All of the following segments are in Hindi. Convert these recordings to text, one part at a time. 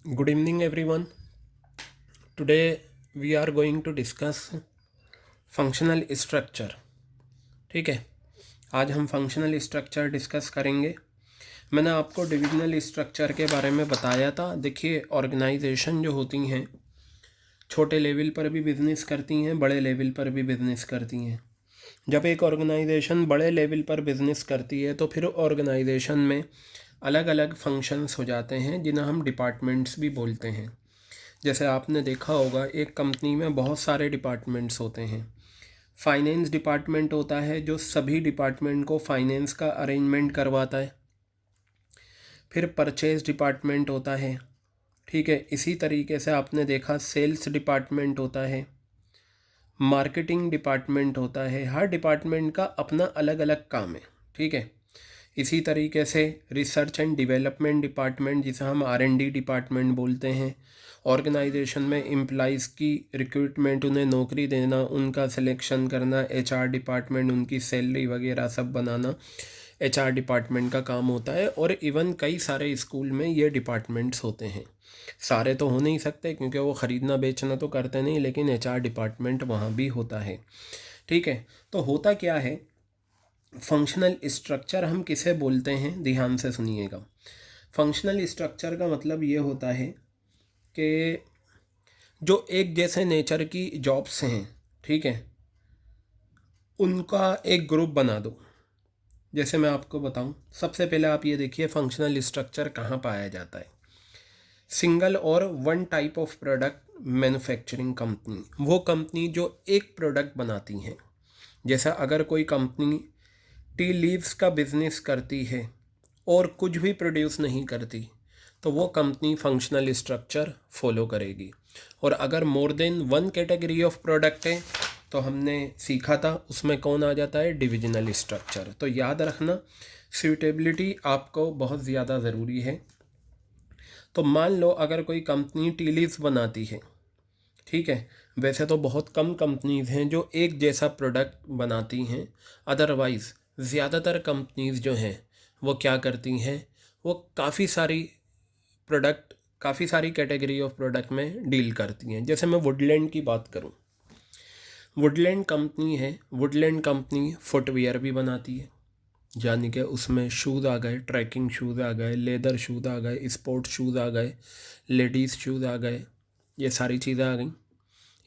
Good evening, everyone. Today we are going to discuss functional structure. ठीक है, आज हम फंक्शनल स्ट्रक्चर डिस्कस करेंगे. मैंने आपको डिविजनल स्ट्रक्चर के बारे में बताया था. देखिए, ऑर्गेनाइजेशन जो होती हैं छोटे लेवल पर भी बिजनेस करती हैं, बड़े लेवल पर भी बिजनेस करती हैं. जब एक ऑर्गेनाइजेशन बड़े लेवल पर बिजनेस करती है तो फिर ऑर्गेनाइजेशन में अलग अलग फंक्शंस हो जाते हैं जिन्हें हम डिपार्टमेंट्स भी बोलते हैं. जैसे आपने देखा होगा, एक कंपनी में बहुत सारे डिपार्टमेंट्स होते हैं. फाइनेंस डिपार्टमेंट होता है जो सभी डिपार्टमेंट को फाइनेंस का अरेंजमेंट करवाता है. फिर परचेज डिपार्टमेंट होता है. ठीक है, इसी तरीके से आपने देखा सेल्स डिपार्टमेंट होता है, मार्केटिंग डिपार्टमेंट होता है. हर डिपार्टमेंट का अपना अलग अलग काम है. ठीक है, इसी तरीके से रिसर्च एंड डेवलपमेंट डिपार्टमेंट, जिसे हम R&D डिपार्टमेंट बोलते हैं. ऑर्गेनाइजेशन में एम्प्लॉइज़ की रिक्रूटमेंट, उन्हें नौकरी देना, उनका सिलेक्शन करना, HR डिपार्टमेंट, उनकी सैलरी वगैरह सब बनाना HR डिपार्टमेंट का काम होता है. और इवन कई सारे स्कूल में ये डिपार्टमेंट्स होते हैं. सारे तो हो नहीं सकते क्योंकि वो ख़रीदना बेचना तो करते नहीं, लेकिन HR डिपार्टमेंट वहाँ भी होता है. ठीक है, तो होता क्या है, फंक्शनल स्ट्रक्चर हम किसे बोलते हैं, ध्यान से सुनिएगा. फंक्शनल स्ट्रक्चर का मतलब ये होता है कि जो एक जैसे नेचर की जॉब्स हैं, ठीक है, उनका एक ग्रुप बना दो. जैसे मैं आपको बताऊं, सबसे पहले आप ये देखिए फंक्शनल स्ट्रक्चर कहाँ पाया जाता है. सिंगल और one type of product manufacturing company, वो कंपनी जो एक प्रोडक्ट बनाती हैं. जैसा अगर कोई कंपनी टी लीव्स का बिजनेस करती है और कुछ भी प्रोड्यूस नहीं करती, तो वो कंपनी फंक्शनल स्ट्रक्चर फॉलो करेगी. और अगर more than one category of product है तो हमने सीखा था उसमें कौन आ जाता है, डिविजनल स्ट्रक्चर. तो याद रखना, सूटेबिलिटी आपको बहुत ज़्यादा ज़रूरी है. तो मान लो अगर कोई कंपनी टी लीव्स बनाती है, ठीक है, वैसे तो बहुत कम कंपनीज़ हैं जो एक जैसा प्रोडक्ट बनाती हैं. अदरवाइज़ ज़्यादातर कंपनीज़ जो हैं वो क्या करती हैं, वो काफ़ी सारी कैटेगरी ऑफ प्रोडक्ट में डील करती हैं. जैसे मैं वुडलैंड की बात करूं, वुडलैंड कंपनी है. वुडलैंड कंपनी फुटवेयर भी बनाती है, यानी कि उसमें शूज़ आ गए, ट्रैकिंग शूज़ आ गए, लेदर शूज़ आ गए, स्पोर्ट शूज़ आ गए, लेडीज़ शूज़ आ गए, ये सारी चीज़ें आ गई.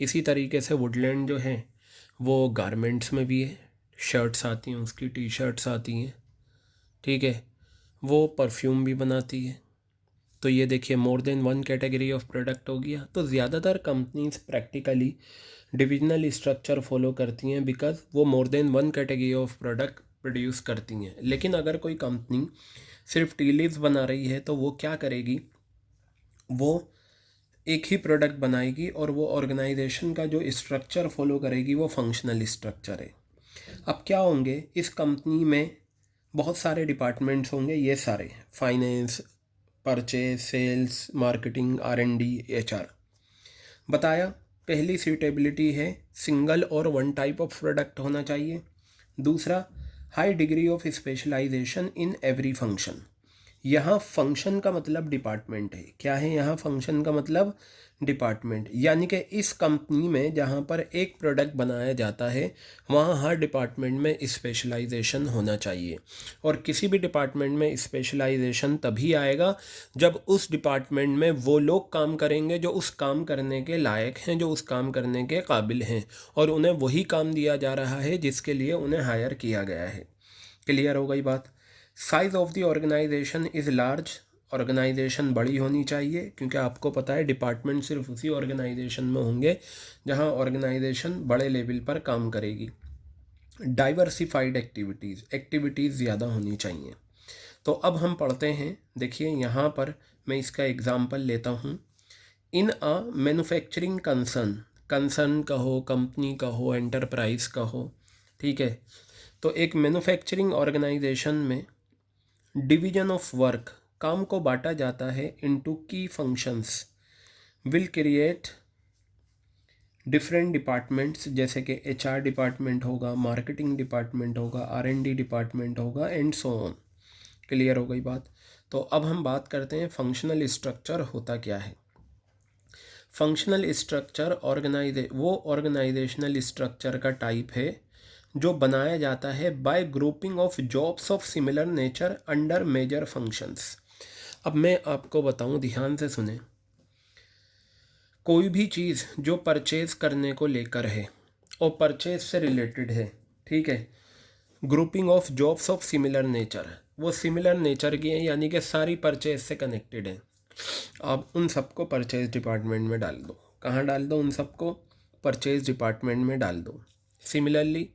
इसी तरीके से वुडलैंड जो है वो गारमेंट्स में भी है. शर्ट्स आती हैं उसकी, टी शर्ट्स आती हैं. ठीक है, वो परफ्यूम भी बनाती है. तो ये देखिए, more than one category of product हो गया. तो ज़्यादातर companies practically divisional structure follow करती हैं बिकॉज वो more than one category of product produce करती हैं. लेकिन अगर कोई कंपनी सिर्फ टी लीव्स बना रही है तो वो क्या करेगी, वो एक ही प्रोडक्ट बनाएगी और वो ऑर्गेनाइजेशन का जो स्ट्रक्चर फॉलो करेगी वो फंक्शनल स्ट्रक्चर है. अब क्या होंगे, इस कंपनी में बहुत सारे डिपार्टमेंट्स होंगे. ये सारे finance, purchase, sales, marketing, R&D, HR. बताया, पहली सूटेबिलिटी है सिंगल और वन टाइप ऑफ प्रोडक्ट होना चाहिए. दूसरा, high degree of specialisation in every function. यहाँ फंक्शन का मतलब डिपार्टमेंट है. क्या है यहाँ फंक्शन का मतलब, डिपार्टमेंट. यानी कि इस कंपनी में जहाँ पर एक प्रोडक्ट बनाया जाता है वहाँ हर डिपार्टमेंट में स्पेशलाइजेशन होना चाहिए. और किसी भी डिपार्टमेंट में स्पेशलाइजेशन तभी आएगा जब उस डिपार्टमेंट में वो लोग काम करेंगे जो उस काम करने के लायक हैं, जो उस काम करने के काबिल हैं, और उन्हें वही काम दिया जा रहा है जिसके लिए उन्हें हायर किया गया है. क्लियर हो गई बात. Size of the organisation is large. Organisation बड़ी होनी चाहिए क्योंकि आपको पता है डिपार्टमेंट सिर्फ उसी ऑर्गेनाइजेशन में होंगे जहां ऑर्गेनाइजेशन बड़े लेवल पर काम करेगी. डाइवर्सिफाइड एक्टिविटीज़ ज़्यादा होनी चाहिए. तो अब हम पढ़ते हैं. देखिए यहाँ पर मैं इसका एग्ज़ाम्पल लेता हूँ. इन अ मैन्युफैक्चरिंग कंसर्न का हो, कंपनी का हो, एंटरप्राइज का हो, ठीक है. तो एक मैन्युफैक्चरिंग ऑर्गेनाइजेशन में डिवीजन ऑफ वर्क, काम को बांटा जाता है इनटू की functions, will create different departments. जैसे कि HR डिपार्टमेंट होगा, मार्केटिंग डिपार्टमेंट होगा, R&D डिपार्टमेंट होगा, एंड सो ऑन. क्लियर हो गई बात. तो अब हम बात करते हैं फंक्शनल स्ट्रक्चर होता क्या है। फंक्शनल स्ट्रक्चर वो ऑर्गेनाइजेशनल स्ट्रक्चर का टाइप है जो बनाया जाता है by grouping of jobs of similar nature under major functions. अब मैं आपको बताऊं, ध्यान से सुने। कोई भी चीज़ जो परचेज करने को लेकर है और परचेज से रिलेटेड है, ठीक है, grouping of jobs of similar nature, वो सिमिलर नेचर की हैं, यानी कि सारी परचेज से कनेक्टेड हैं। आप उन सबको परचेज डिपार्टमेंट में डाल दो। कहाँ डाल दो? उन सबको परचेज डिपार्टमेंट में डाल दो। सिमिलरली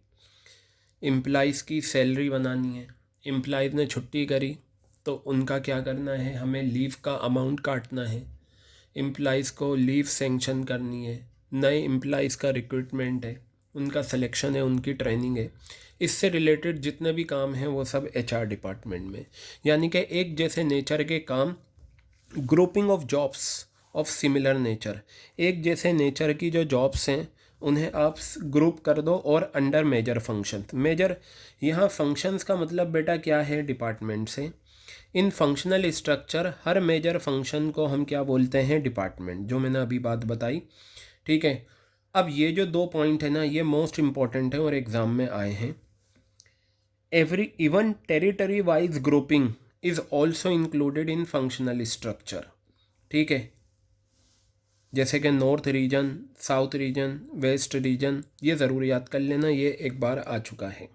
एम्प्लॉइज़ की सैलरी बनानी है, एम्प्लॉइज़ ने छुट्टी करी तो उनका क्या करना है, हमें लीव का अमाउंट काटना है। एम्प्लॉइज़ को लीव सेंक्शन करनी है, नए एम्प्लॉइज़ का रिक्रूटमेंट है, उनका सिलेक्शन है, उनकी ट्रेनिंग है। इससे रिलेटेड जितने भी काम हैं वो सब एचआर डिपार्टमेंट में। यानी कि एक जैसे नेचर के काम, grouping of jobs of similar nature, एक जैसे नेचर की जो जॉब्स हैं उन्हें आप ग्रुप कर दो और अंडर मेजर फंक्शन। मेजर यहाँ फंक्शंस का मतलब बेटा क्या है? डिपार्टमेंट से। इन फंक्शनल स्ट्रक्चर हर मेजर फंक्शन को हम क्या बोलते हैं? डिपार्टमेंट, जो मैंने अभी बात बताई, ठीक है। अब ये जो 2 पॉइंट है ना, ये मोस्ट इम्पॉर्टेंट है और एग्ज़ाम में आए हैं। Every even territory wise grouping is also included in functional structure, ठीक है। जैसे कि north region, south region, west region, ये ज़रूर याद कर लेना, ये एक बार आ चुका है।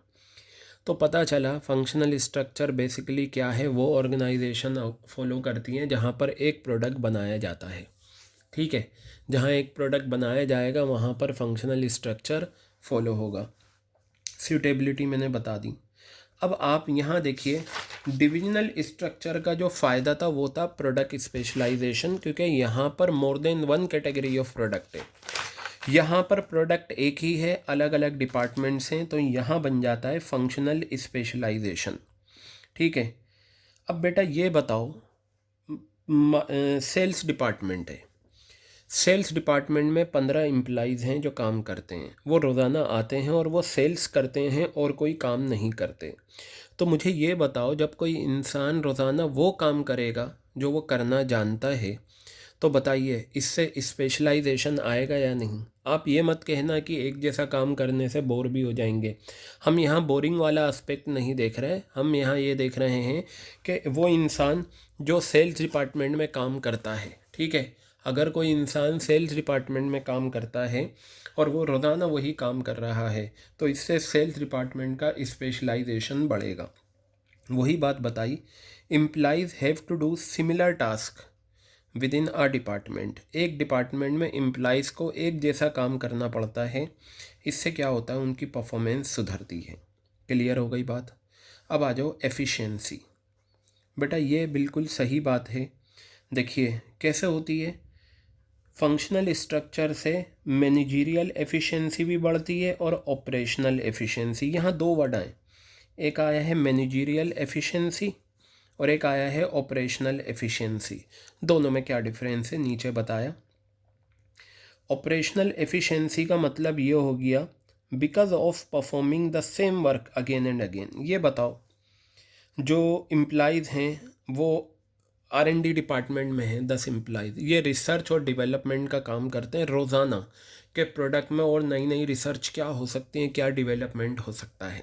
तो पता चला फंक्शनल स्ट्रक्चर बेसिकली क्या है। वो ऑर्गेनाइजेशन फॉलो करती हैं जहाँ पर एक प्रोडक्ट बनाया जाता है, ठीक है। जहाँ एक प्रोडक्ट बनाया जाएगा वहाँ पर फंक्शनल स्ट्रक्चर फॉलो होगा। सूटेबिलिटी मैंने बता दी। अब आप यहाँ देखिए, डिविजनल स्ट्रक्चर का जो फ़ायदा था वो था प्रोडक्ट स्पेशलाइजेशन, क्योंकि यहाँ पर more than one category of product है। यहाँ पर प्रोडक्ट एक ही है, अलग अलग डिपार्टमेंट्स हैं, तो यहाँ बन जाता है फंक्शनल स्पेशलाइजेशन, ठीक है। अब बेटा ये बताओ, सेल्स डिपार्टमेंट है। सेल्स डिपार्टमेंट में 15 एम्प्लॉइज़ हैं जो काम करते हैं। वो रोज़ाना आते हैं और वो सेल्स करते हैं और कोई काम नहीं करते। तो मुझे ये बताओ, जब कोई इंसान रोज़ाना वो काम करेगा जो वो करना जानता है, तो बताइए इससे स्पेशलाइजेशन आएगा या नहीं? आप ये मत कहना कि एक जैसा काम करने से बोर भी हो जाएंगे। हम यहाँ बोरिंग वाला एस्पेक्ट नहीं देख रहे, हम यहाँ ये देख रहे हैं कि वो इंसान जो सेल्स डिपार्टमेंट में काम करता है, ठीक है, अगर कोई इंसान सेल्स डिपार्टमेंट में काम करता है और वो रोज़ाना वही काम कर रहा है, तो इससे सेल्स डिपार्टमेंट का स्पेशलाइजेशन बढ़ेगा। वही बात बताई, employees have to do similar task within a department. एक डिपार्टमेंट में एम्प्लॉइज़ को एक जैसा काम करना पड़ता है। इससे क्या होता है? उनकी परफॉर्मेंस सुधरती है। क्लियर हो गई बात? अब आ जाओ एफिशिएंसी। बेटा ये बिल्कुल सही बात है। देखिए कैसे होती है, फंक्शनल स्ट्रक्चर से मैनेजरियल एफिशिएंसी भी बढ़ती है और ऑपरेशनल एफिशिएंसी। यहाँ 2 वर्ड आए, एक आया है मैनेजरियल एफिशिएंसी और एक आया है ऑपरेशनल एफिशिएंसी। दोनों में क्या डिफरेंस है नीचे बताया। ऑपरेशनल एफिशिएंसी का मतलब ये हो गया because of performing the same work again and again. ये बताओ, जो एम्प्लॉइज़ हैं वो R&D डिपार्टमेंट में हैं 10 एम्प्लॉइज़, ये रिसर्च और डेवलपमेंट का काम करते हैं रोज़ाना के प्रोडक्ट में, और नई नई रिसर्च क्या हो सकती है, क्या डेवलपमेंट हो सकता है।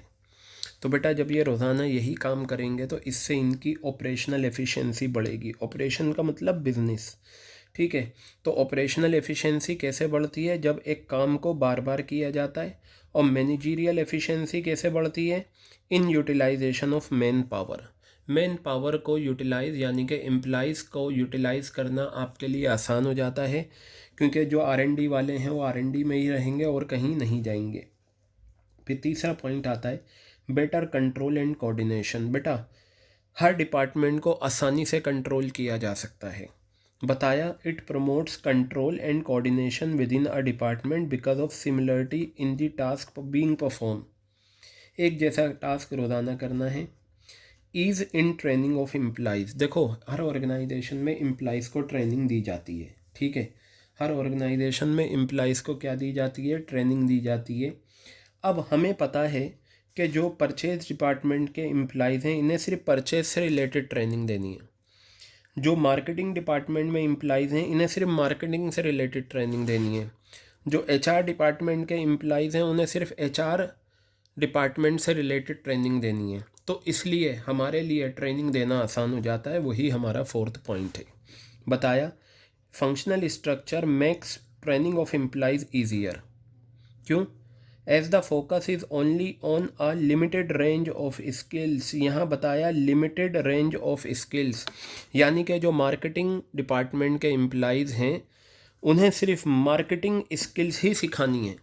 तो बेटा जब ये रोज़ाना यही काम करेंगे तो इससे इनकी ऑपरेशनल एफिशिएंसी बढ़ेगी। ऑपरेशन का मतलब बिजनेस, ठीक है। तो ऑपरेशनल एफिशिएंसी कैसे बढ़ती है? जब एक काम को बार बार किया जाता है। और मैनेजरियल एफिशिएंसी कैसे बढ़ती है? In utilization of manpower. Manpower को यूटिलाइज यानी कि एम्प्लॉइज़ को यूटिलाइज़ करना आपके लिए आसान हो जाता है, क्योंकि जो R&D वाले हैं वो R&D में ही रहेंगे और कहीं नहीं जाएंगे। फिर तीसरा पॉइंट आता है बेटर कंट्रोल एंड कोऑर्डिनेशन। बेटा हर डिपार्टमेंट को आसानी से कंट्रोल किया जा सकता है। बताया it promotes control and coordination with in a department because of similarity in the task being perform. एक जैसा टास्क रोज़ाना करना है। Ease in training of employees. देखो हर ऑर्गेनाइजेशन में एम्प्लॉइज़ को ट्रेनिंग दी जाती है, ठीक है। हर ऑर्गेनाइजेशन में एम्प्लॉइज़ को क्या दी जाती है? ट्रेनिंग दी जाती है। अब हमें पता है कि जो परचेज डिपार्टमेंट के एम्प्लॉइज़ हैं इन्हें सिर्फ परचेज से रिलेटेड ट्रेनिंग देनी है। जो मार्केटिंग डिपार्टमेंट में एम्प्लॉइज़ हैं इन्हें सिर्फ मार्केटिंग से रिलेटेड ट्रेनिंग देनी है। जो एचआर डिपार्टमेंट के एम्प्लॉइज़ हैं उन्हें सिर्फ एचआर डिपार्टमेंट से रिलेटेड ट्रेनिंग देनी है। तो इसलिए हमारे लिए ट्रेनिंग देना आसान हो जाता है, वही हमारा फोर्थ पॉइंट है। बताया functional structure makes training of employees easier. क्यों? As the focus is only on a limited range of skills. यहाँ बताया लिमिटेड रेंज ऑफ स्किल्स, यानी कि जो मार्केटिंग डिपार्टमेंट के एम्प्लॉइज़ हैं उन्हें सिर्फ मार्केटिंग स्किल्स ही सिखानी है,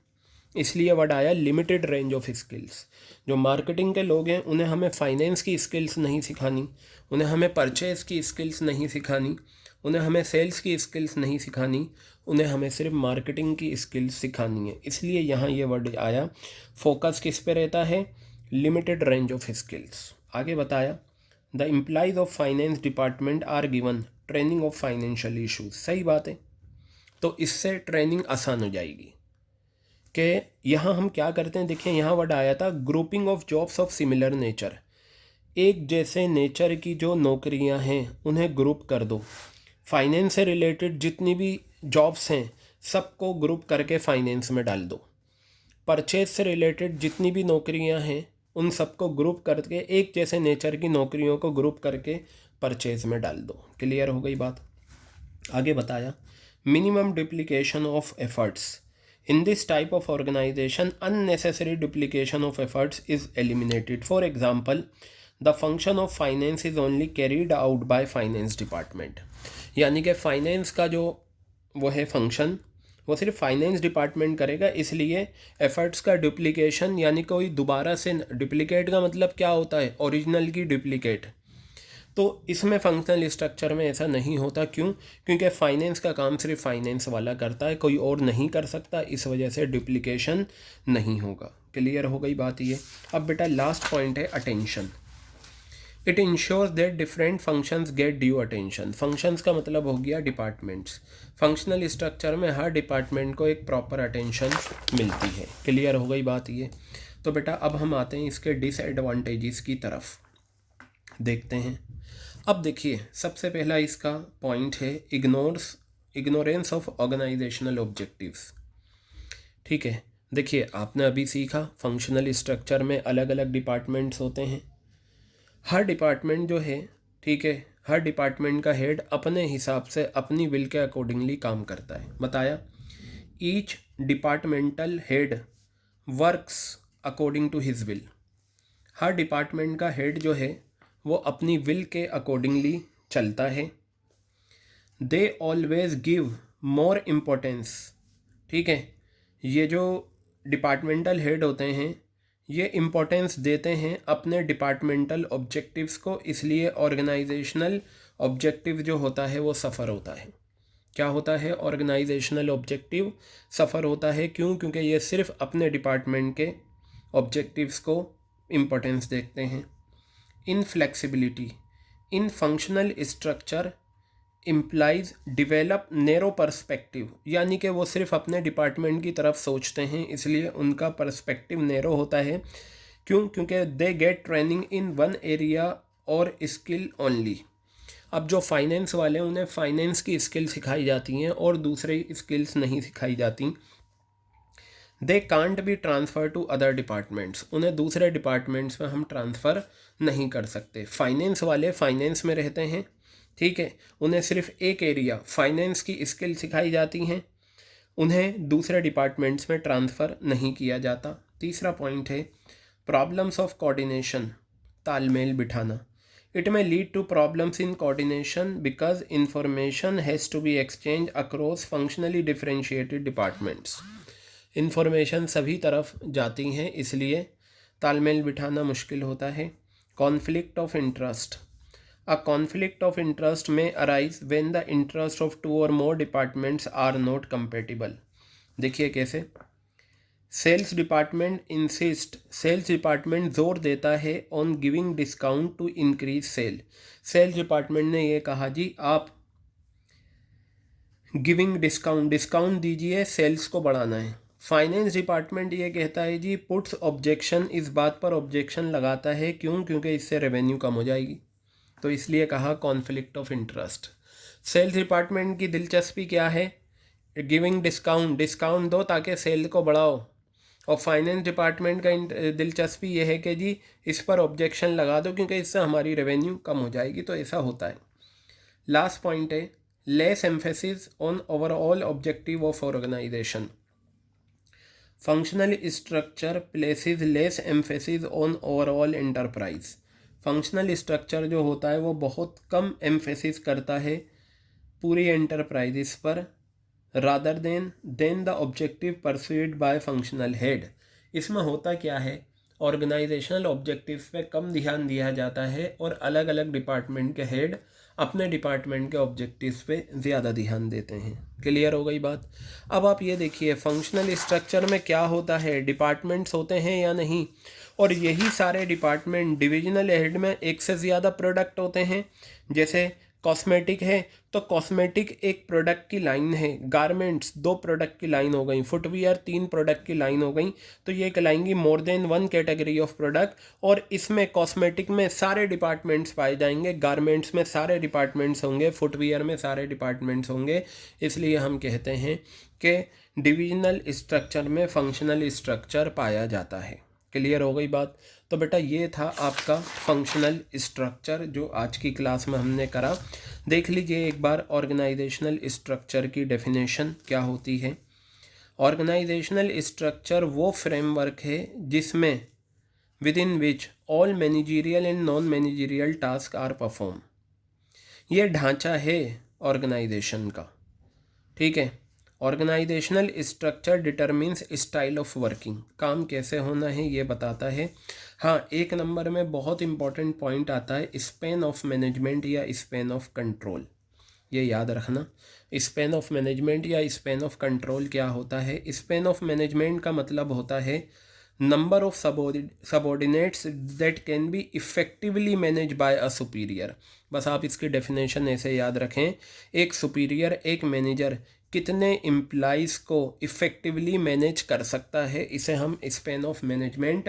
इसलिए वर्ड आया लिमिटेड रेंज ऑफ स्किल्स। जो मार्केटिंग के लोग हैं उन्हें हमें फाइनेंस की स्किल्स नहीं सिखानी, उन्हें हमें परचेज़ की स्किल्स नहीं सिखानी, उन्हें हमें सेल्स की स्किल्स नहीं सिखानी, उन्हें हमें सिर्फ मार्केटिंग की स्किल्स सिखानी है। इसलिए यहाँ ये वर्ड आया। फोकस किस पे रहता है? Limited range of skills. आगे बताया the employees of finance department are given training of financial issues. सही बात है, तो इससे ट्रेनिंग आसान हो जाएगी। कि यहाँ हम क्या करते हैं, देखिए यहाँ वर्ड आया था grouping of jobs of similar nature. एक जैसे नेचर की जो नौकरियाँ हैं उन्हें ग्रुप कर दो। फाइनेंस से रिलेटेड जितनी भी जॉब्स हैं सबको ग्रुप करके फाइनेंस में डाल दो। परचेज से रिलेटेड जितनी भी नौकरियां हैं उन सबको ग्रुप करके एक जैसे नेचर की नौकरियों को ग्रुप करके परचेज में डाल दो। क्लियर हो गई बात? आगे बताया minimum duplication of efforts. In this type of organisation unnecessary duplication of efforts is eliminated. For example the function of finance is only carried out by finance department. यानी कि फाइनेंस का जो वो है फंक्शन वो सिर्फ फाइनेंस डिपार्टमेंट करेगा, इसलिए एफर्ट्स का डुप्लीकेशन यानी कोई दोबारा से डुप्लीकेट का मतलब क्या होता है? ओरिजिनल की डुप्लीकेट। तो इसमें फंक्शनल स्ट्रक्चर में ऐसा नहीं होता। क्यों? क्योंकि फाइनेंस का काम सिर्फ फाइनेंस वाला करता है, कोई और नहीं कर सकता, इस वजह से डुप्लीकेशन नहीं होगा। क्लियर हो गई बात ये? अब बेटा लास्ट पॉइंट है attention. It ensures that different functions get due attention. Functions का मतलब हो गया डिपार्टमेंट्स। फंक्शनल स्ट्रक्चर में हर डिपार्टमेंट को एक प्रॉपर अटेंशन मिलती है। क्लियर हो गई बात ये? तो बेटा अब हम आते हैं इसके डिसएडवांटेजेस की तरफ, देखते हैं। अब देखिए सबसे पहला इसका पॉइंट है इग्नोरेंस ऑफ ऑर्गेनाइजेशनल ऑब्जेक्टिव्स। ठीक है, देखिए आपने अभी सीखा फंक्शनल स्ट्रक्चर में अलग अलग डिपार्टमेंट्स होते हैं। हर डिपार्टमेंट जो है, ठीक है, हर डिपार्टमेंट का हेड अपने हिसाब से अपनी विल के अकॉर्डिंगली काम करता है। बताया each departmental head works according to his will. हर डिपार्टमेंट का हेड जो है वो अपनी विल के अकॉर्डिंगली चलता है। They always give more importance. ठीक है, ये जो डिपार्टमेंटल हेड होते हैं ये इम्पोर्टेंस देते हैं अपने डिपार्टमेंटल ऑब्जेक्टिव्स को, इसलिए ऑर्गेनाइजेशनल ऑब्जेक्टिव जो होता है वो सफ़र होता है। क्या होता है? ऑर्गेनाइजेशनल ऑब्जेक्टिव सफ़र होता है। क्यों? क्योंकि ये सिर्फ अपने डिपार्टमेंट के ऑब्जेक्टिव्स को इम्पोर्टेंस देखते हैं। इनफ्लेक्सिबिलिटी इन functional structure implies develop narrow perspective, यानी कि वो सिर्फ अपने डिपार्टमेंट की तरफ सोचते हैं, इसलिए उनका पर्सपेक्टिव नैरो होता है। क्यों? क्योंकि they get training in one area और स्किल ओनली। अब जो फाइनेंस वाले उन्हें फाइनेंस की स्किल सिखाई जाती हैं और दूसरे स्किल्स नहीं सिखाई जाती। They can't be transfer to other departments, उन्हें दूसरे डिपार्टमेंट्स में हम ट्रांसफ़र नहीं कर सकते। फाइनेंस वाले फाइनेंस में रहते हैं, ठीक है, उन्हें सिर्फ एक एरिया फाइनेंस की स्किल सिखाई जाती हैं, उन्हें दूसरे डिपार्टमेंट्स में ट्रांसफ़र नहीं किया जाता। तीसरा पॉइंट है प्रॉब्लम्स ऑफ कोऑर्डिनेशन, तालमेल बिठाना। इट में lead to problems in coordination because information has to be exchange across functionally differentiated departments. Information सभी तरफ जाती हैं, इसलिए तालमेल बिठाना मुश्किल होता है। Conflict of interest, a conflict of interest में arise when the interest of two और more departments are not compatible. देखिए कैसे? सेल्स डिपार्टमेंट जोर देता है on giving discount to increase sale. Sales department ने ये कहा जी आप गिविंग डिस्काउंट दीजिए, सेल्स को बढ़ाना है। फाइनेंस डिपार्टमेंट ये कहता है जी पुट्स ऑब्जेक्शन, इस बात पर ऑब्जेक्शन लगाता है। क्यों? क्योंकि इससे रेवेन्यू कम हो जाएगी। तो इसलिए कहा conflict of interest. Sales department की दिलचस्पी क्या है? गिविंग डिस्काउंट दो ताकि सेल को बढ़ाओ। और फाइनेंस डिपार्टमेंट का दिलचस्पी ये है कि जी इस पर ऑब्जेक्शन लगा दो क्योंकि इससे हमारी रेवेन्यू कम हो जाएगी। तो ऐसा होता है। लास्ट पॉइंट है less emphasis on overall objective of organisation. Functional structure places less emphasis on overall enterprise. Functional structure जो होता है वो बहुत कम एम्फेसिस करता है पूरी एंटरप्राइजेस पर rather than the objective pursued by functional head. इसमें होता क्या है, ऑर्गेनाइजेशनल ऑब्जेक्टिव्स पे कम ध्यान दिया जाता है और अलग अलग डिपार्टमेंट के हेड अपने डिपार्टमेंट के ऑब्जेक्टिव्स पे ज़्यादा ध्यान देते हैं। क्लियर हो गई बात? अब आप ये देखिए फंक्शनल स्ट्रक्चर में क्या होता है, डिपार्टमेंट्स होते हैं या नहीं, और यही सारे डिपार्टमेंट डिविजनल हेड में एक से ज़्यादा प्रोडक्ट होते हैं। जैसे कॉस्मेटिक है तो कॉस्मेटिक एक प्रोडक्ट की लाइन है, गारमेंट्स 2 प्रोडक्ट की लाइन हो गई, फुटवियर 3 प्रोडक्ट की लाइन हो गई। तो ये कहलाएंगी more than 1 category of product. और इसमें कॉस्मेटिक में सारे डिपार्टमेंट्स पाए जाएंगे, गारमेंट्स में सारे डिपार्टमेंट्स होंगे, फुटवियर में सारे डिपार्टमेंट्स होंगे। इसलिए हम कहते हैं कि डिविजनल स्ट्रक्चर में फंक्शनल स्ट्रक्चर पाया जाता है। क्लियर हो गई बात? तो बेटा ये था आपका फंक्शनल स्ट्रक्चर जो आज की क्लास में हमने करा। देख लीजिए एक बार ऑर्गेनाइजेशनल स्ट्रक्चर की डेफिनेशन क्या होती है। ऑर्गेनाइजेशनल स्ट्रक्चर वो फ्रेमवर्क है जिसमें within which all managerial and non managerial task are perform. ये ढांचा है ऑर्गेनाइजेशन का। ठीक है, organisational structure determines style of working. काम कैसे होना है ये बताता है। हाँ, 1 नंबर में बहुत इंपॉर्टेंट पॉइंट आता है स्पेन ऑफ मैनेजमेंट या स्पेन ऑफ कंट्रोल। ये याद रखना, स्पेन ऑफ मैनेजमेंट या स्पेन ऑफ कंट्रोल क्या होता है। स्पेन ऑफ मैनेजमेंट का मतलब होता है number of subordinates that can be effectively manage by a superior. बस आप इसकी डेफिनेशन ऐसे याद रखें, एक सुपीरियर एक मैनेजर कितने एम्प्लॉइज़ को इफ़ेक्टिवली मैनेज कर सकता है, इसे हम स्पेन ऑफ मैनेजमेंट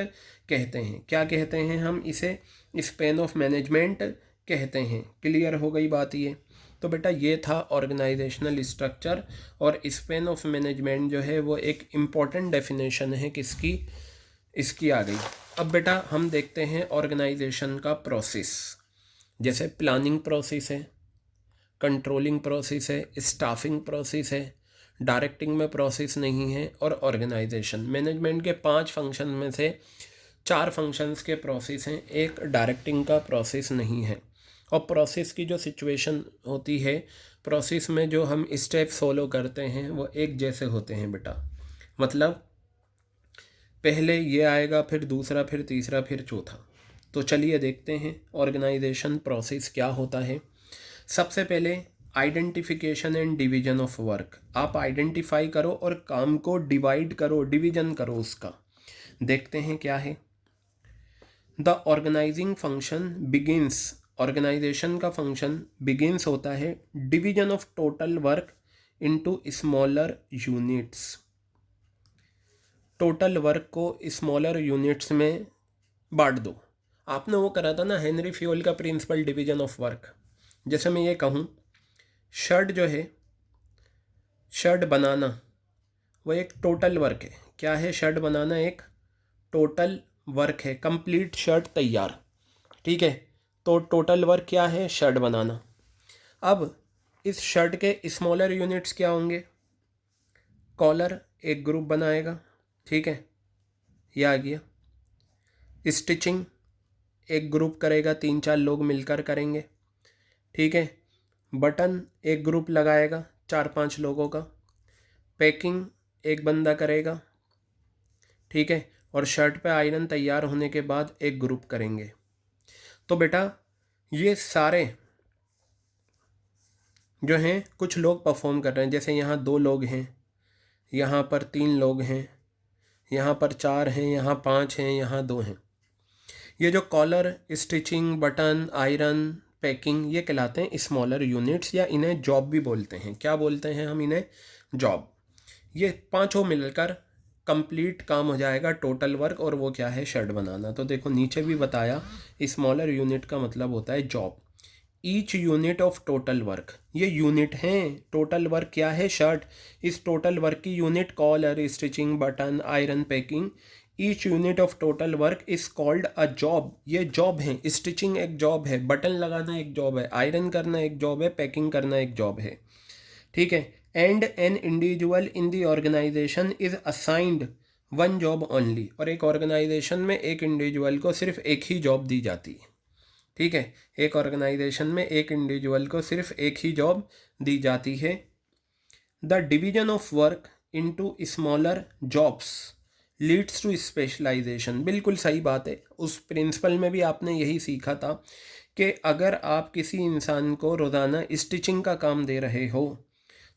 कहते हैं। क्या कहते हैं हम इसे? स्पेन ऑफ मैनेजमेंट कहते हैं। क्लियर हो गई बात ये? तो बेटा ये था ऑर्गेनाइजेशनल स्ट्रक्चर और स्पेन ऑफ मैनेजमेंट जो है वो एक इम्पॉर्टेंट डेफिनेशन है किसकी? इसकी आ गई। अब बेटा हम देखते हैं ऑर्गेनाइजेशन का प्रोसेस। जैसे प्लानिंग प्रोसेस है, कंट्रोलिंग प्रोसेस है, स्टाफिंग प्रोसेस है, डायरेक्टिंग में प्रोसेस नहीं है, और ऑर्गेनाइजेशन। मैनेजमेंट के 5 फंक्शन में से 4 फंक्शंस के प्रोसेस हैं, एक डायरेक्टिंग का प्रोसेस नहीं है। और प्रोसेस की जो सिचुएशन होती है, प्रोसेस में जो हम स्टेप्स फॉलो करते हैं वो एक जैसे होते हैं बेटा। मतलब पहले ये आएगा, फिर दूसरा, फिर तीसरा, फिर चौथा। तो चलिए देखते हैं ऑर्गेनाइजेशन प्रोसेस क्या होता है। सबसे पहले identification and division of work. आप आइडेंटिफाई करो और काम को डिवाइड करो, डिवीजन करो उसका। देखते हैं क्या है। The organising function begins, organisation का फंक्शन बिगिंस होता है division of total work into smaller units. Total work को स्मॉलर यूनिट्स में बांट दो। आपने वो करा था ना हेनरी फ्यूल का प्रिंसिपल डिवीजन ऑफ वर्क। जैसे मैं ये कहूँ शर्ट जो है, शर्ट बनाना वो एक टोटल वर्क है। क्या है? शर्ट बनाना एक टोटल वर्क है, कंप्लीट शर्ट तैयार। ठीक है, तो टोटल वर्क क्या है? शर्ट बनाना। अब इस शर्ट के स्मॉलर यूनिट्स क्या होंगे? कॉलर एक ग्रुप बनाएगा, ठीक है, ये आ गया। स्टिचिंग एक ग्रुप करेगा, 3-4 लोग मिलकर करेंगे, ठीक है। बटन एक ग्रुप लगाएगा 4-5 लोगों का। पैकिंग एक बंदा करेगा, ठीक है। और शर्ट पे आयरन तैयार होने के बाद एक ग्रुप करेंगे। तो बेटा ये सारे जो हैं कुछ लोग परफॉर्म कर रहे हैं। जैसे यहाँ 2 लोग हैं, यहाँ पर 3 लोग हैं, यहाँ पर 4 हैं, यहाँ 5 हैं, यहाँ 2 हैं। ये जो collar, stitching, button, iron, packing, ये कहलाते हैं स्मॉलर यूनिट्स, या इन्हें जॉब भी बोलते हैं। क्या बोलते हैं हम इन्हें? जॉब। ये 5 मिलकर कंप्लीट काम हो जाएगा टोटल वर्क, और वो क्या है? शर्ट बनाना। तो देखो नीचे भी बताया स्मॉलर यूनिट का मतलब होता है job. Each unit of total work, ये यूनिट हैं। टोटल वर्क क्या है? शर्ट। इस टोटल वर्क की unit collar, stitching, button, iron, packing, each unit of total work is called a job. ये जॉब है। स्टिचिंग एक जॉब है, बटन लगाना एक जॉब है, आयरन करना एक जॉब है, पैकिंग करना एक जॉब है। ठीक है। And an individual in the organisation is assigned one job only, और एक ऑर्गेनाइजेशन में एक इंडिविजुअल को सिर्फ एक ही जॉब दी जाती है। ठीक है, एक ऑर्गेनाइजेशन में एक इंडिविजुअल को सिर्फ एक ही जॉब दी जाती है। The division of work into smaller jobs leads to specialisation. बिल्कुल सही बात है। उस प्रिंसिपल में भी आपने यही सीखा था कि अगर आप किसी इंसान को रोज़ाना स्टिचिंग का काम दे रहे हो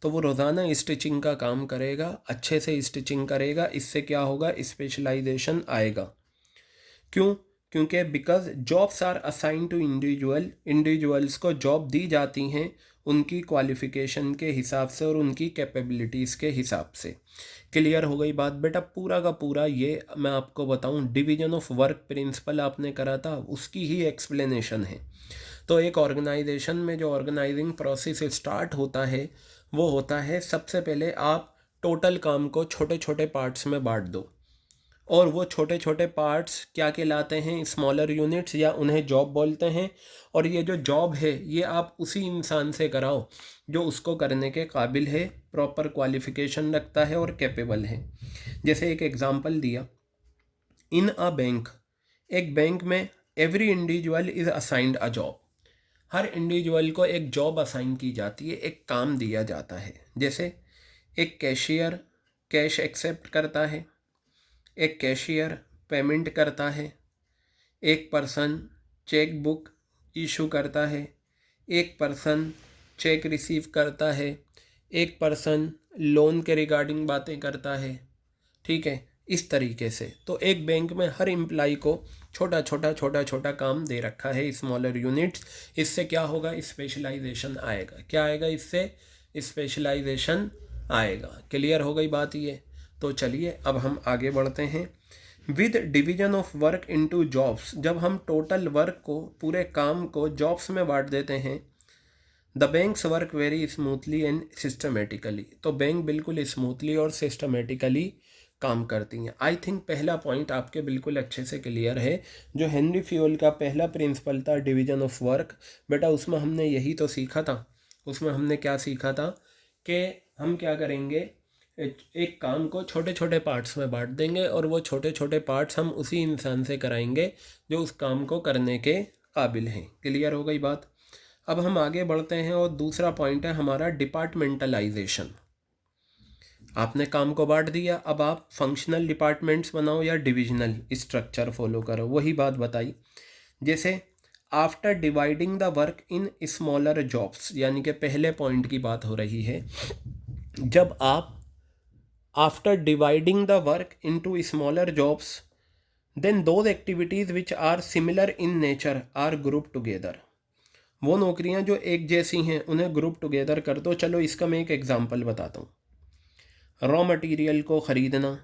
तो वो रोज़ाना स्टिचिंग का काम करेगा, अच्छे से स्टिचिंग करेगा। इससे क्या होगा? स्पेशलाइजेशन आएगा। क्यों? क्योंकि because jobs are assign to individuals को जॉब दी जाती हैं उनकी क्वालिफ़िकेशन के हिसाब से और उनकी कैपेबिलिटीज़ के हिसाब से। क्लियर हो गई बात बेटा? पूरा का पूरा ये मैं आपको बताऊं, डिवीजन ऑफ वर्क प्रिंसिपल आपने करा था, उसकी ही एक्सप्लेनेशन है। तो एक ऑर्गेनाइजेशन में जो ऑर्गेनाइजिंग प्रोसेस स्टार्ट होता है वो होता है, सबसे पहले आप टोटल काम को छोटे छोटे पार्ट्स में बांट दो, और वो छोटे छोटे पार्ट्स क्या कहलाते हैं? स्मॉलर यूनिट्स, या उन्हें जॉब बोलते हैं। और ये जो जॉब है ये आप उसी इंसान से कराओ जो उसको करने के काबिल है, प्रॉपर क्वालिफिकेशन रखता है और कैपेबल है। जैसे एक एग्जांपल दिया, इन अ बैंक, एक बैंक में every individual is assigned a job. Her individual को एक जॉब असाइन की जाती है, एक काम दिया जाता है। जैसे एक कैशियर कैश एक्सेप्ट करता है, एक कैशियर पेमेंट करता है, एक पर्सन चेक बुक इशू करता है, एक पर्सन चेक रिसीव करता है, एक पर्सन लोन के रिगार्डिंग बातें करता है। ठीक है, इस तरीके से तो एक बैंक में हर एम्प्लाई को छोटा छोटा काम दे रखा है, स्मॉलर यूनिट्स। इससे क्या होगा? स्पेशलाइजेशन आएगा। क्या आएगा? इससे स्पेशलाइजेशन आएगा। क्लियर हो गई बात ये? तो चलिए अब हम आगे बढ़ते हैं। With division of work into jobs, जब हम टोटल वर्क को, पूरे काम को जॉब्स में बांट देते हैं, the banks work very smoothly and systematically, तो बैंक बिल्कुल स्मूथली और सिस्टमेटिकली काम करती हैं। आई थिंक पहला पॉइंट आपके बिल्कुल अच्छे से क्लियर है। जो हेनरी फ्यूल का पहला प्रिंसिपल था डिवीजन ऑफ वर्क, बेटा उसमें हमने यही तो सीखा था। उसमें हमने क्या सीखा था कि हम क्या करेंगे, एक काम को छोटे छोटे पार्ट्स में बांट देंगे और वो छोटे छोटे पार्ट्स हम उसी इंसान से कराएंगे जो उस काम को करने के काबिल हैं। क्लियर हो गई बात? अब हम आगे बढ़ते हैं और दूसरा पॉइंट है हमारा डिपार्टमेंटलाइजेशन। आपने काम को बांट दिया, अब आप फंक्शनल डिपार्टमेंट्स बनाओ या डिविजनल स्ट्रक्चर फॉलो करो। वही बात बताई। जैसे after dividing the work in smaller jobs, यानी कि पहले पॉइंट की बात हो रही है। जब आप after dividing the work into smaller jobs, then those activities which are similar in nature are group together. वो नौकरियां जो एक जैसी हैं उन्हें ग्रुप टुगेदर कर दो। चलो इसका मैं एक एग्जांपल बताता हूँ। रॉ मटेरियल को ख़रीदना,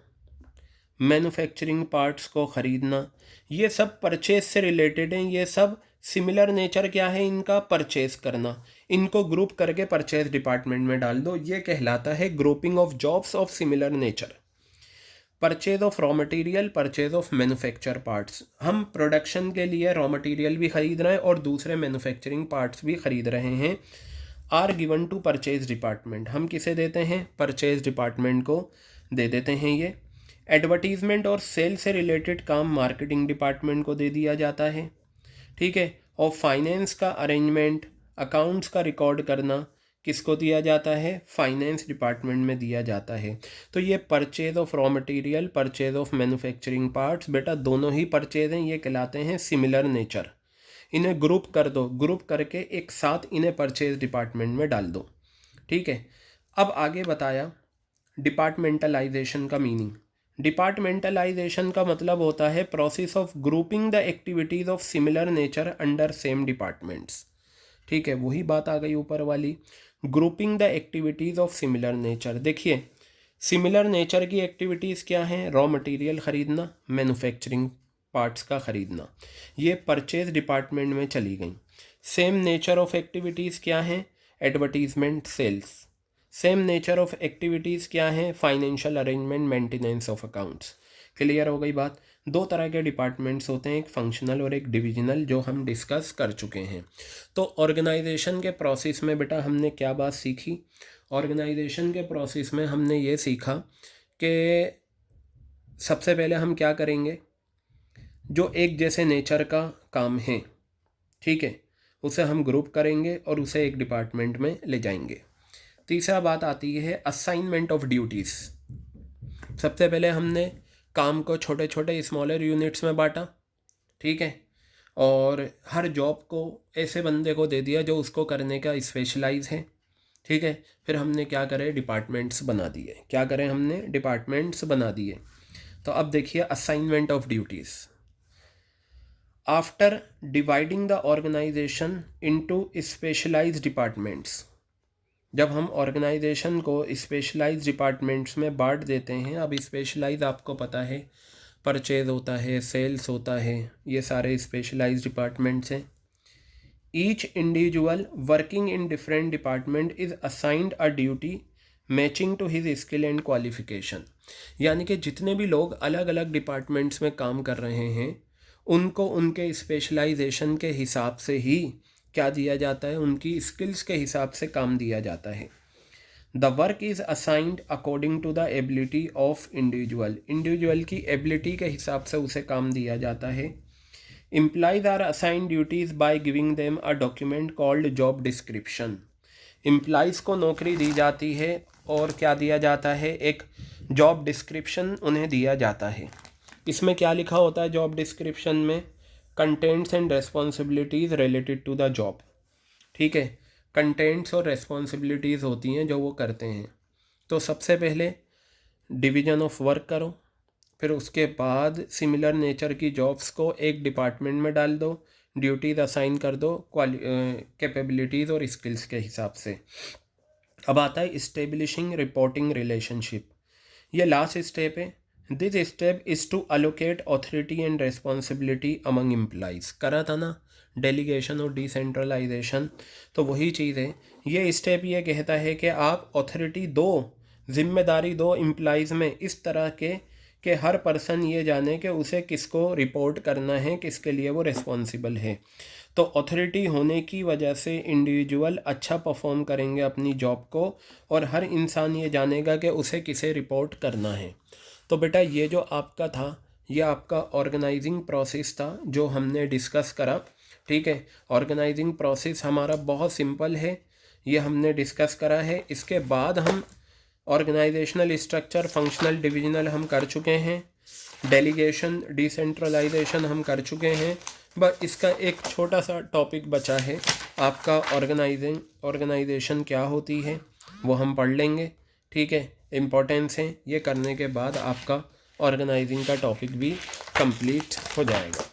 मैन्युफैक्चरिंग पार्ट्स को ख़रीदना, ये सब परचेज से रिलेटेड हैं। ये सब सिमिलर नेचर क्या है इनका? परचेज करना। इनको ग्रुप करके परचेज डिपार्टमेंट में डाल दो। ये कहलाता है grouping of jobs of similar nature. Purchase of raw material, purchase of manufacture parts, हम प्रोडक्शन के लिए रॉ मटेरियल भी ख़रीद रहे हैं और दूसरे मैन्युफैक्चरिंग पार्ट्स भी ख़रीद रहे हैं। Are given to purchase department, हम किसे देते हैं? परचेज डिपार्टमेंट को दे देते हैं। ये एडवर्टीज़मेंट और सेल से रिलेटेड काम मार्केटिंग डिपार्टमेंट को दे दिया जाता है। ठीक है, और फाइनेंस का अरेंजमेंट, अकाउंट्स का रिकॉर्ड करना किसको दिया जाता है? फाइनेंस डिपार्टमेंट में दिया जाता है। तो ये purchase of raw material, purchase of manufacturing parts, बेटा दोनों ही परचेज हैं, ये कहलाते हैं सिमिलर नेचर। इन्हें ग्रुप कर दो, ग्रुप करके एक साथ इन्हें परचेज डिपार्टमेंट में डाल दो। ठीक है, अब आगे बताया डिपार्टमेंटलाइजेशन का मीनिंग। डिपार्टमेंटलाइजेशन का मतलब होता है process of grouping the activities of similar nature under same departments. ठीक है, वही बात आ गई ऊपर वाली, grouping the activities of similar nature. देखिए सिमिलर नेचर की एक्टिविटीज़ क्या हैं? रॉ मटेरियल ख़रीदना, मैन्युफैक्चरिंग पार्ट्स का ख़रीदना, ये परचेज डिपार्टमेंट में चली गई। सेम नेचर ऑफ एक्टिविटीज़ क्या हैं? Advertisement, sales. Same nature of activities क्या हैं? Financial arrangement, maintenance of accounts. Clear हो गई बात? दो तरह के डिपार्टमेंट्स होते हैं, एक फंक्शनल और एक डिविजनल, जो हम डिस्कस कर चुके हैं। तो ऑर्गेनाइजेशन के प्रोसेस में बेटा हमने क्या बात सीखी? ऑर्गेनाइजेशन के प्रोसेस में हमने ये सीखा कि सबसे पहले हम क्या करेंगे, जो एक जैसे नेचर का काम है, ठीक है, उसे हम ग्रुप करेंगे और उसे एक डिपार्टमेंट में ले जाएंगे। तीसरा बात आती है असाइनमेंट ऑफ ड्यूटीज़। सबसे पहले हमने काम को छोटे छोटे स्मॉलर यूनिट्स में बांटा, ठीक है, और हर जॉब को ऐसे बंदे को दे दिया जो उसको करने का स्पेशलाइज है, ठीक है। फिर हमने क्या करे, डिपार्टमेंट्स बना दिए। क्या करें हमने? डिपार्टमेंट्स बना दिए। तो अब देखिए assignment of duties. After dividing the organisation into specialised departments, जब हम ऑर्गेनाइजेशन को स्पेशलाइज्ड डिपार्टमेंट्स में बांट देते हैं, अब स्पेशलाइज आपको पता है, परचेज होता है, सेल्स होता है, ये सारे स्पेशलाइज्ड डिपार्टमेंट्स हैं। Each individual working in different department is assigned a duty matching to his skill and qualification. यानी कि जितने भी लोग अलग अलग डिपार्टमेंट्स में काम कर रहे हैं, उनको उनके स्पेशलाइजेशन के हिसाब से ही क्या दिया जाता है, उनकी स्किल्स के हिसाब से काम दिया जाता है। The work is assigned according to the ability of individual. Individual की एबिलिटी के हिसाब से उसे काम दिया जाता है। Employees are assigned duties by giving them a document called job description. Employees को नौकरी दी जाती है और क्या दिया जाता है, एक जॉब डिस्क्रिप्शन उन्हें दिया जाता है। इसमें क्या लिखा होता है जॉब डिस्क्रिप्शन में? Contents and responsibilities related to the job, ठीक है। कंटेंट्स और रेस्पॉन्सिबिलिटीज़ होती हैं जो वो करते हैं। तो सबसे पहले डिवीज़न ऑफ वर्क करो, फिर उसके बाद सिमिलर नेचर की जॉब्स को एक डिपार्टमेंट में डाल दो, ड्यूटीज़ असाइन कर दो कैपेबिलिटीज़ और स्किल्स के हिसाब से। अब आता है इस्टेब्लिशिंग रिपोर्टिंग रिलेशनशिप। ये लास्ट स्टेप है। This step is to allocate authority and responsibility among employees. करा था ना डेलीगेशन और डिसेंट्रलाइजेशन, तो वही चीज़ है। ये स्टेप ये कहता है कि आप ऑथोरिटी दो, जिम्मेदारी दो एम्प्लॉइज़ में इस तरह के कि हर पर्सन ये जाने कि उसे किसको रिपोर्ट करना है, किसके लिए वो रिस्पॉन्सिबल है। तो अथॉरिटी होने की वजह से इंडिविजुअल अच्छा परफॉर्म करेंगे अपनी जॉब को, और हर इंसान ये जानेगा कि उसे किसे रिपोर्ट करना है। तो बेटा ये जो आपका था, ये आपका ऑर्गेनाइजिंग प्रोसेस था जो हमने डिस्कस करा, ठीक है। ऑर्गेनाइजिंग प्रोसेस हमारा बहुत सिंपल है, ये हमने डिस्कस करा है। इसके बाद हम ऑर्गेनाइजेशनल स्ट्रक्चर, फंक्शनल, डिविजनल हम कर चुके हैं, डेलीगेशन, डिसेंट्रलाइजेशन हम कर चुके हैं। बस इसका एक छोटा सा टॉपिक बचा है आपका, ऑर्गेनाइजेशन क्या होती है वो हम पढ़ लेंगे, ठीक है। इम्पोर्टेंस है, ये करने के बाद आपका ऑर्गेनाइजिंग का टॉपिक भी कंप्लीट हो जाएगा।